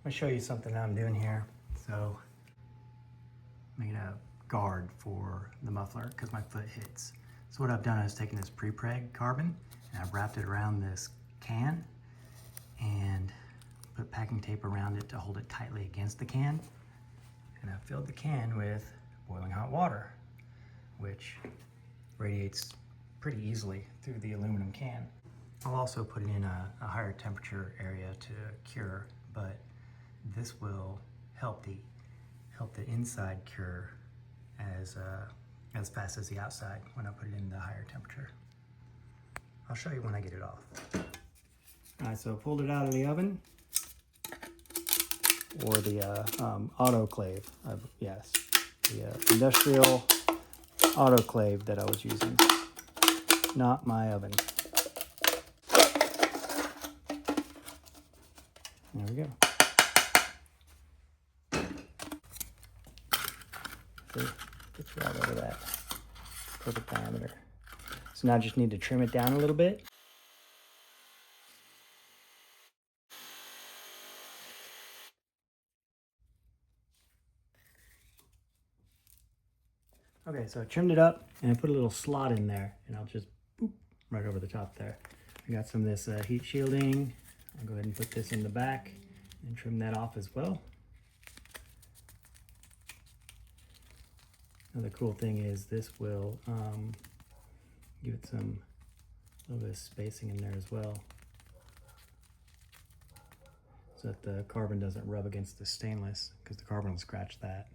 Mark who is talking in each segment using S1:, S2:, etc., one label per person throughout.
S1: I'm gonna show you something I'm doing here. So, making a guard for the muffler because my foot hits. So what I've done is taken this prepreg carbon and I've wrapped it around this can and put packing tape around it to hold it tightly against the can. And I've filled the can with boiling hot water, which radiates pretty easily through the aluminum can. I'll also put it in a higher temperature area to cure, but this will help the inside cure as fast as the outside when I put it in the higher temperature. I'll show you when I get it off. All right, so I pulled it out of the oven, or the autoclave. Yes, the industrial autoclave that I was using, not my oven. There we go. See, gets right over that perfect diameter. So now I just need to trim it down a little bit. Okay, so I trimmed it up and I put a little slot in there, and I'll just boop right over the top there. I got some of this heat shielding. I'll go ahead and put this in the back and trim that off as well. Another cool thing is this will give it a little bit of spacing in there as well, so that the carbon doesn't rub against the stainless, because the carbon will scratch that.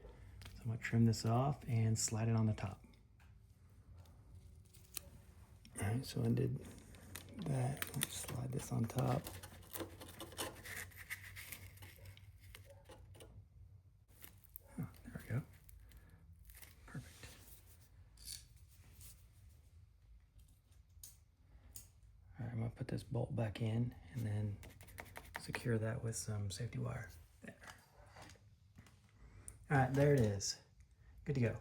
S1: So I'm going to trim this off and slide it on the top. All right, so I did that. Let's slide this on top. Oh, there we go. Perfect. All right, I'm going to put this bolt back in and then secure that with some safety wire. There. All right, there it is. Good to go.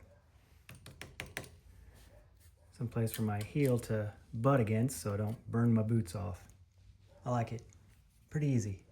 S1: Some place for my heel to butt against so I don't burn my boots off. I like it. Pretty easy.